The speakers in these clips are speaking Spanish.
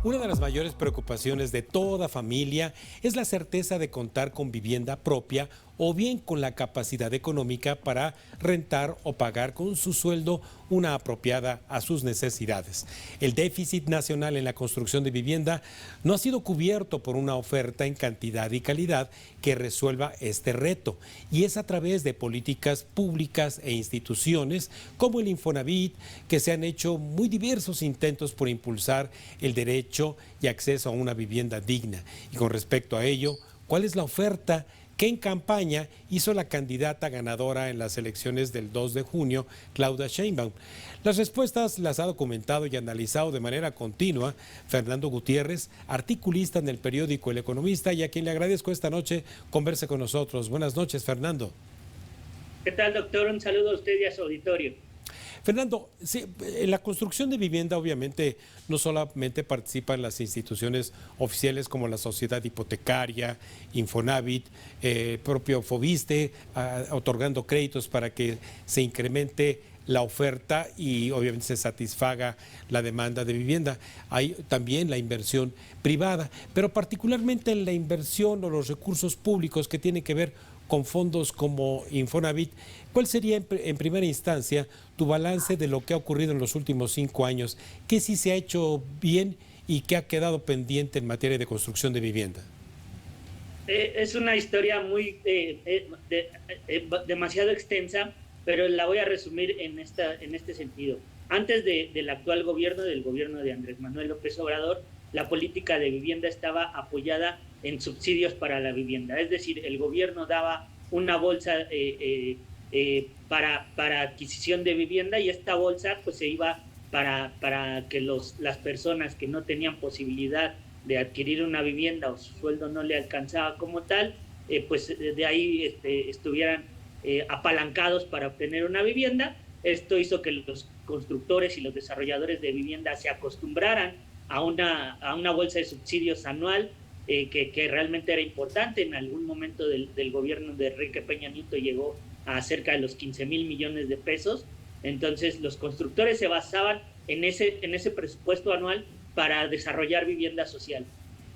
Una de las mayores preocupaciones de toda familia es la certeza de contar con vivienda propia o bien con la capacidad económica para rentar o pagar con su sueldo una apropiada a sus necesidades. El déficit nacional en la construcción de vivienda no ha sido cubierto por una oferta en cantidad y calidad que resuelva este reto, y es a través de políticas públicas e instituciones como el Infonavit que se han hecho muy diversos intentos por impulsar el derecho y acceso a una vivienda digna. Y con respecto a ello, ¿cuál es la oferta que en campaña hizo la candidata ganadora en las elecciones del 2 de junio, Claudia Sheinbaum? Las respuestas las ha documentado y analizado de manera continua Fernando Gutiérrez, articulista en el periódico El Economista, y a quien le agradezco esta noche converse con nosotros. Buenas noches, Fernando. ¿Qué tal, doctor? Un saludo a usted y a su auditorio. Fernando, sí, en la construcción de vivienda obviamente no solamente participan las instituciones oficiales como la Sociedad Hipotecaria, Infonavit, propio Foviste, otorgando créditos para que se incremente la oferta y obviamente se satisfaga la demanda de vivienda. Hay también la inversión privada, pero particularmente en la inversión o los recursos públicos que tienen que ver con fondos como Infonavit. ¿Cuál sería en primera instancia tu balance de lo que ha ocurrido en los últimos 5 años? ¿Qué sí se ha hecho bien y qué ha quedado pendiente en materia de construcción de vivienda? Es una historia demasiado extensa, pero la voy a resumir en este sentido. Antes del actual gobierno, del gobierno de Andrés Manuel López Obrador, la política de vivienda estaba apoyada en subsidios para la vivienda. Es decir, el gobierno daba una bolsa para adquisición de vivienda, y esta bolsa pues se iba para que las personas que no tenían posibilidad de adquirir una vivienda o su sueldo no le alcanzaba como tal, pues de ahí estuvieran apalancados para obtener una vivienda. Esto hizo que los constructores y los desarrolladores de vivienda se acostumbraran a una bolsa de subsidios anual que realmente era importante. En algún momento del gobierno de Enrique Peña Nieto llegó a cerca de los 15,000 millones de pesos. Entonces los constructores se basaban en ese presupuesto anual para desarrollar vivienda social.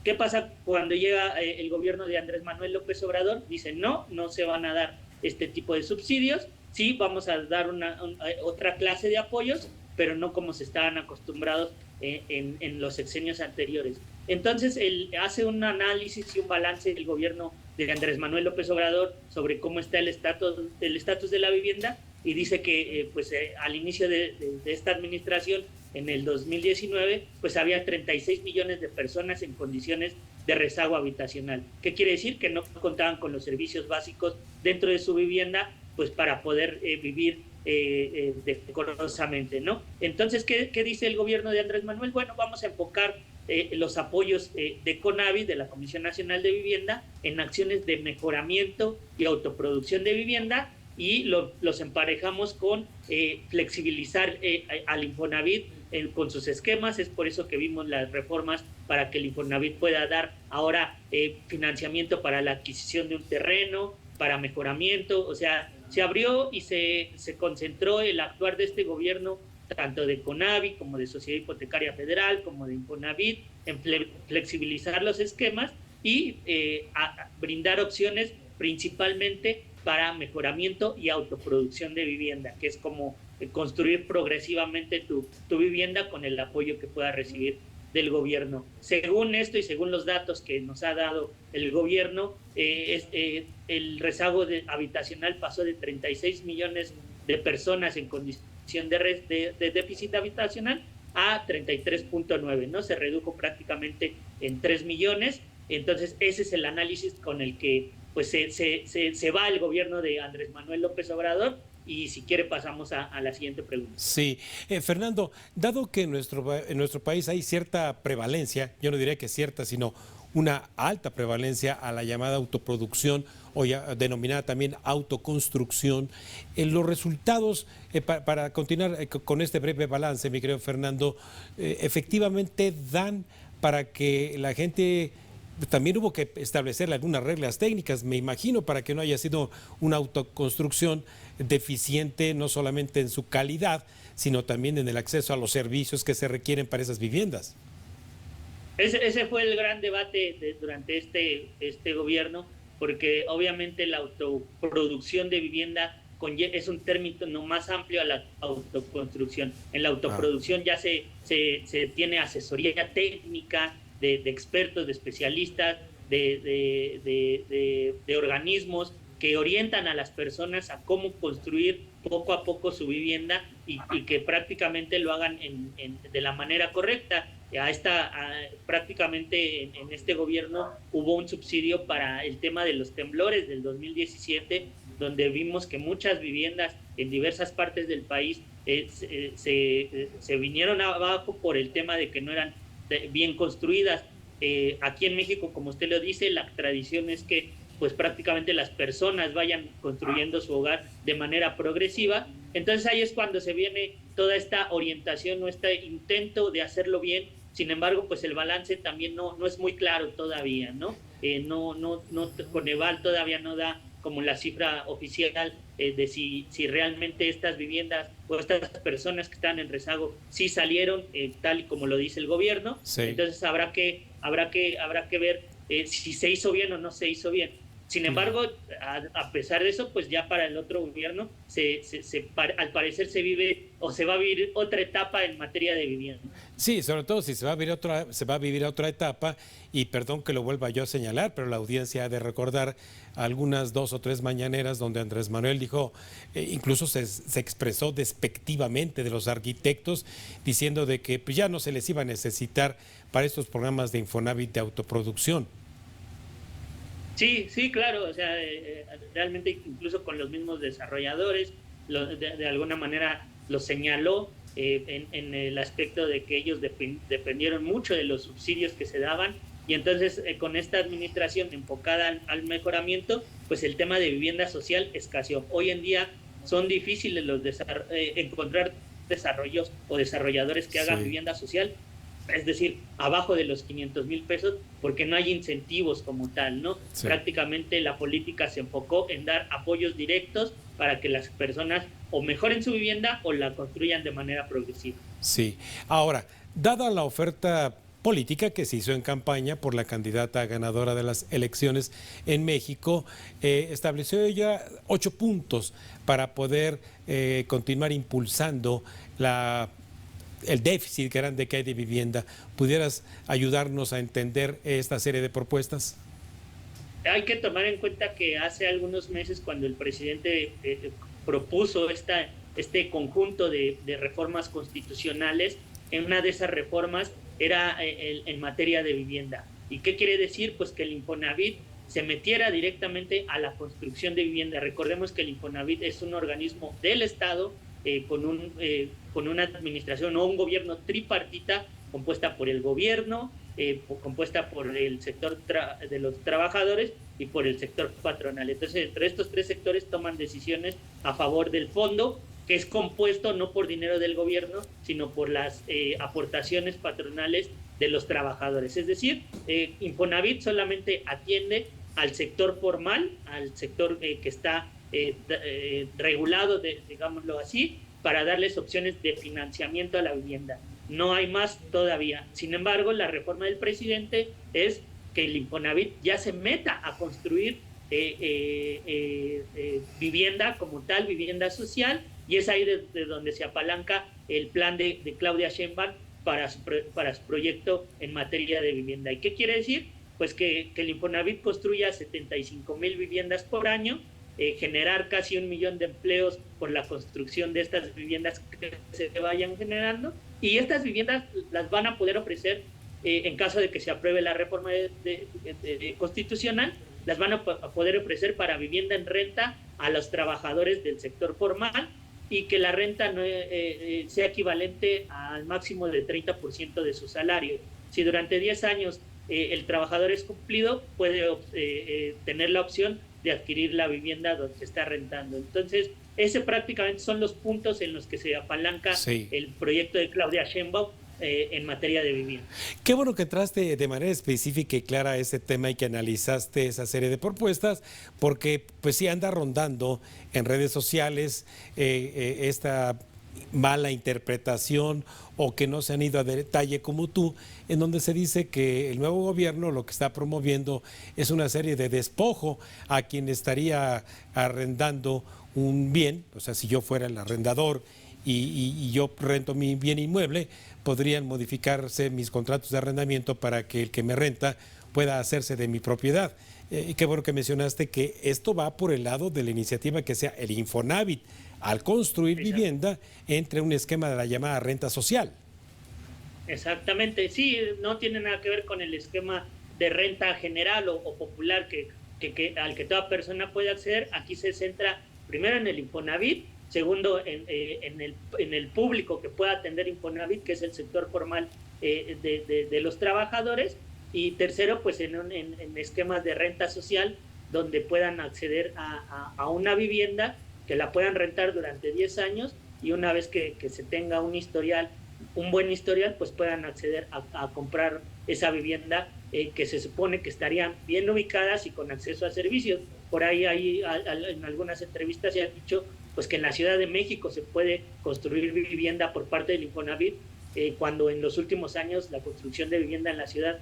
¿Qué pasa cuando llega el gobierno de Andrés Manuel López Obrador? Dicen no se van a dar este tipo de subsidios, sí vamos a dar otra clase de apoyos, pero no como se estaban acostumbrados en los sexenios anteriores. Entonces él hace un análisis y un balance del gobierno de Andrés Manuel López Obrador sobre cómo está el estatus de la vivienda, y dice que al inicio de esta administración, en el 2019, pues había 36 millones de personas en condiciones de rezago habitacional. ¿Qué quiere decir? Que no contaban con los servicios básicos dentro de su vivienda, pues para poder vivir decorosamente, ¿no? Entonces, ¿qué dice el gobierno de Andrés Manuel? Bueno, vamos a enfocar los apoyos de CONAVI, de la Comisión Nacional de Vivienda, en acciones de mejoramiento y autoproducción de vivienda, y los emparejamos con flexibilizar al Infonavit con sus esquemas. Es por eso que vimos las reformas para que el Infonavit pueda dar ahora financiamiento para la adquisición de un terreno, para mejoramiento. O sea, se abrió y se concentró el actuar de este gobierno, tanto de CONAVI como de Sociedad Hipotecaria Federal, como de Infonavit, en flexibilizar los esquemas y brindar opciones principalmente para mejoramiento y autoproducción de vivienda, que es como construir progresivamente tu vivienda con el apoyo que pueda recibir del gobierno. Según esto y según los datos que nos ha dado el gobierno, el rezago habitacional pasó de 36 millones de personas en condición de déficit habitacional a 33.9, ¿no? Se redujo prácticamente en 3 millones. Entonces ese es el análisis con el que pues se va el gobierno de Andrés Manuel López Obrador. Y si quiere pasamos a la siguiente pregunta. Sí, Fernando, dado que en nuestro país hay cierta prevalencia, yo no diría que cierta, sino una alta prevalencia a la llamada autoproducción, o ya denominada también autoconstrucción, los resultados, para continuar con este breve balance, mi querido Fernando, efectivamente dan para que la gente... También hubo que establecer algunas reglas técnicas, me imagino, para que no haya sido una autoconstrucción deficiente, no solamente en su calidad, sino también en el acceso a los servicios que se requieren para esas viviendas. Ese fue el gran debate durante este gobierno, porque obviamente la autoproducción de vivienda es un término más amplio a la autoconstrucción. En la autoproducción ya se tiene asesoría técnica de expertos, de especialistas, de organismos que orientan a las personas a cómo construir poco a poco su vivienda y que prácticamente lo hagan de la manera correcta. Prácticamente en este gobierno hubo un subsidio para el tema de los temblores del 2017, donde vimos que muchas viviendas en diversas partes del país se vinieron abajo por el tema de que no eran bien construidas. Aquí en México, como usted lo dice, la tradición es que pues prácticamente las personas vayan construyendo su hogar de manera progresiva. Entonces ahí es cuando se viene toda esta orientación o este intento de hacerlo bien. Sin embargo, pues el balance también no es muy claro todavía, ¿no? Coneval todavía no da como la cifra oficial de si realmente estas viviendas o estas personas que están en rezago sí salieron tal y como lo dice el gobierno. Sí. Entonces habrá que ver si se hizo bien o no se hizo bien. Sin embargo, a pesar de eso, pues ya para el otro gobierno al parecer se va a vivir otra etapa en materia de vivienda. Sí, sobre todo si se va a vivir otra etapa, y perdón que lo vuelva yo a señalar, pero la audiencia ha de recordar algunas 2 o 3 mañaneras donde Andrés Manuel dijo, incluso se expresó despectivamente de los arquitectos, diciendo de que pues, ya no se les iba a necesitar para estos programas de Infonavit de autoproducción. Sí, claro, o sea, realmente incluso con los mismos desarrolladores, de alguna manera lo señaló en el aspecto de que ellos dependieron mucho de los subsidios que se daban, y entonces con esta administración enfocada al mejoramiento, pues el tema de vivienda social escaseó. Hoy en día son difíciles encontrar desarrollos o desarrolladores que hagan vivienda social, es decir, abajo de los 500,000 pesos, porque no hay incentivos como tal, ¿no? Sí. Prácticamente la política se enfocó en dar apoyos directos para que las personas o mejoren su vivienda o la construyan de manera progresiva. Sí. Ahora, dada la oferta política que se hizo en campaña por la candidata ganadora de las elecciones en México, estableció ella 8 puntos para poder continuar impulsando el déficit grande que hay de vivienda. ¿Pudieras ayudarnos a entender esta serie de propuestas? Hay que tomar en cuenta que hace algunos meses, cuando el presidente propuso este conjunto de reformas constitucionales, en una de esas reformas era en materia de vivienda. ¿Y qué quiere decir? Pues que el Infonavit se metiera directamente a la construcción de vivienda. Recordemos que el Infonavit es un organismo del Estado, con una administración o un gobierno tripartita compuesta por el gobierno, compuesta por el sector de los trabajadores y por el sector patronal. Entonces, entre estos 3 sectores toman decisiones a favor del fondo, que es compuesto no por dinero del gobierno, sino por las aportaciones patronales de los trabajadores. Es decir, Infonavit solamente atiende al sector formal, al sector que está regulado, digámoslo así, para darles opciones de financiamiento a la vivienda. No hay más todavía. Sin embargo, la reforma del presidente es que el Infonavit ya se meta a construir vivienda como tal, vivienda social, y es ahí de donde se apalanca el plan de Claudia Sheinbaum para su proyecto en materia de vivienda. ¿Y qué quiere decir? Pues que el Infonavit construya 75,000 viviendas por año, generar casi 1 millón de empleos por la construcción de estas viviendas que se vayan generando, y estas viviendas las van a poder ofrecer en caso de que se apruebe la reforma constitucional, las van a poder ofrecer para vivienda en renta a los trabajadores del sector formal, y que la renta no, sea equivalente al máximo del 30% de su salario. Si durante 10 años el trabajador es cumplido, puede tener la opción de adquirir la vivienda donde se está rentando. Entonces, ese prácticamente son los puntos en los que se apalanca el proyecto de Claudia Sheinbaum en materia de vivienda. Qué bueno que entraste de manera específica y clara a ese tema y que analizaste esa serie de propuestas, porque pues sí anda rondando en redes sociales esta mala interpretación o que no se han ido a detalle como tú, en donde se dice que el nuevo gobierno lo que está promoviendo es una serie de despojo a quien estaría arrendando un bien. O sea, si yo fuera el arrendador y yo rento mi bien inmueble, podrían modificarse mis contratos de arrendamiento para que el que me renta pueda hacerse de mi propiedad. Y qué bueno que mencionaste que esto va por el lado de la iniciativa que sea el Infonavit, al construir vivienda, entre un esquema de la llamada renta social. Exactamente, sí, no tiene nada que ver con el esquema de renta general o popular al que toda persona puede acceder. Aquí se centra primero en el Infonavit, segundo en el público que pueda atender Infonavit, que es el sector formal de los trabajadores, y tercero, pues en esquemas de renta social, donde puedan acceder a una vivienda, que la puedan rentar durante 10 años, y una vez que se tenga un buen historial, pues puedan acceder a comprar esa vivienda, que se supone que estarían bien ubicadas y con acceso a servicios. Por ahí en algunas entrevistas se ha dicho pues que en la Ciudad de México se puede construir vivienda por parte del Infonavit, cuando en los últimos años la construcción de vivienda en la ciudad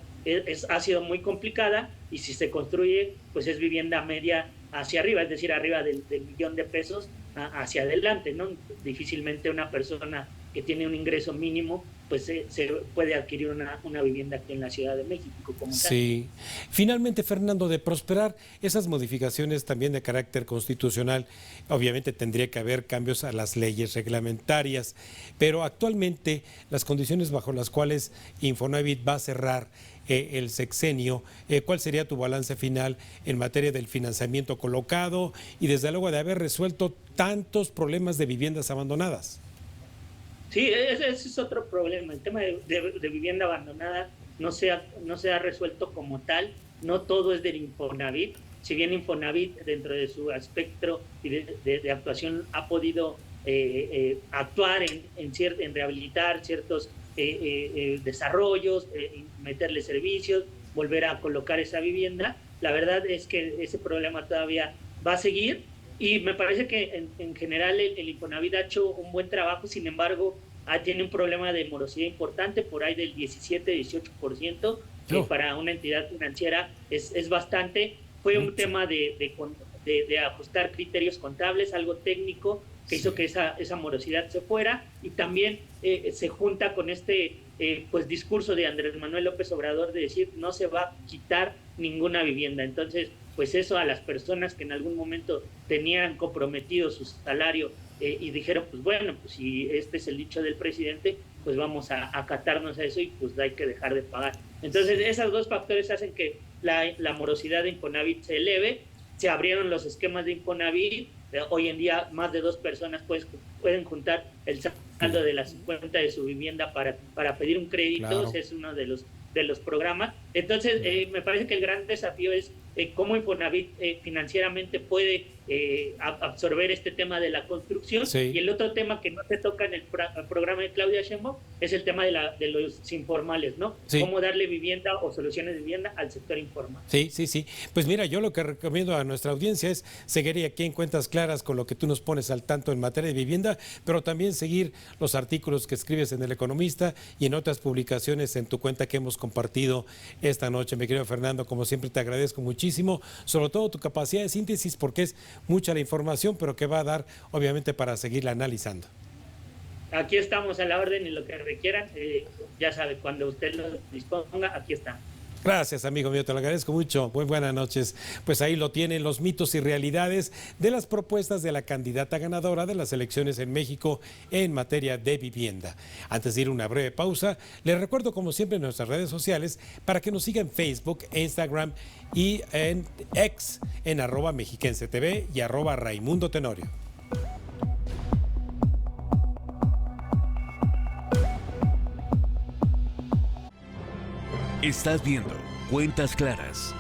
ha sido muy complicada, y si se construye, pues es vivienda media hacia arriba, es decir, arriba del $1,000,000 hacia adelante, ¿no? Difícilmente una persona que tiene un ingreso mínimo, pues se puede adquirir una vivienda aquí en la Ciudad de México. Sí. Finalmente, Fernando, de prosperar esas modificaciones también de carácter constitucional, obviamente tendría que haber cambios a las leyes reglamentarias, pero actualmente las condiciones bajo las cuales Infonavit va a cerrar el sexenio, ¿cuál sería tu balance final en materia del financiamiento colocado y desde luego de haber resuelto tantos problemas de viviendas abandonadas? Sí, ese es otro problema. El tema de vivienda abandonada no se ha resuelto como tal. No todo es del Infonavit. Si bien Infonavit, dentro de su espectro de actuación, ha podido actuar en rehabilitar ciertos desarrollos, meterle servicios, volver a colocar esa vivienda, la verdad es que ese problema todavía va a seguir. Y me parece que en general el Infonavit ha hecho un buen trabajo. Sin embargo, tiene un problema de morosidad importante, por ahí del 17-18%, que para una entidad financiera es bastante. Fue un tema de ajustar criterios contables, algo técnico, que hizo que esa morosidad se fuera, y también se junta con este pues discurso de Andrés Manuel López Obrador de decir no se va a quitar ninguna vivienda. Entonces, pues eso a las personas que en algún momento tenían comprometido su salario y dijeron, pues bueno, pues si este es el dicho del presidente, pues vamos a acatarnos a eso y pues hay que dejar de pagar. Entonces, esos dos factores hacen que la morosidad de Infonavit se eleve. Se abrieron los esquemas de Infonavit. Hoy en día más de 2 personas pueden juntar el saldo de la cuenta de su vivienda para pedir un crédito. Claro. Ese es uno de los programas. Entonces, me parece que el gran desafío es cómo Infonavit financieramente puede absorber este tema de la construcción. Sí. Y el otro tema que no se toca en el programa de Claudia Sheinbaum es el tema de los informales, ¿no? Sí. Cómo darle vivienda o soluciones de vivienda al sector informal. Sí. Pues mira, yo lo que recomiendo a nuestra audiencia es seguir aquí en Cuentas Claras con lo que tú nos pones al tanto en materia de vivienda, pero también seguir los artículos que escribes en El Economista y en otras publicaciones en tu cuenta que hemos compartido esta noche. Mi querido Fernando, como siempre te agradezco muchísimo, sobre todo tu capacidad de síntesis, porque es mucha la información, pero que va a dar obviamente para seguirla analizando. Aquí estamos a la orden y lo que requieran, ya sabe, cuando usted lo disponga, aquí está. Gracias, amigo mío, te lo agradezco mucho. Muy buenas noches. Pues ahí lo tienen los mitos y realidades de las propuestas de la candidata ganadora de las elecciones en México en materia de vivienda. Antes de ir a una breve pausa, les recuerdo como siempre nuestras redes sociales para que nos sigan en Facebook, Instagram y en X en @mexiquensetv y @RaimundoTenorio. Estás viendo Cuentas Claras.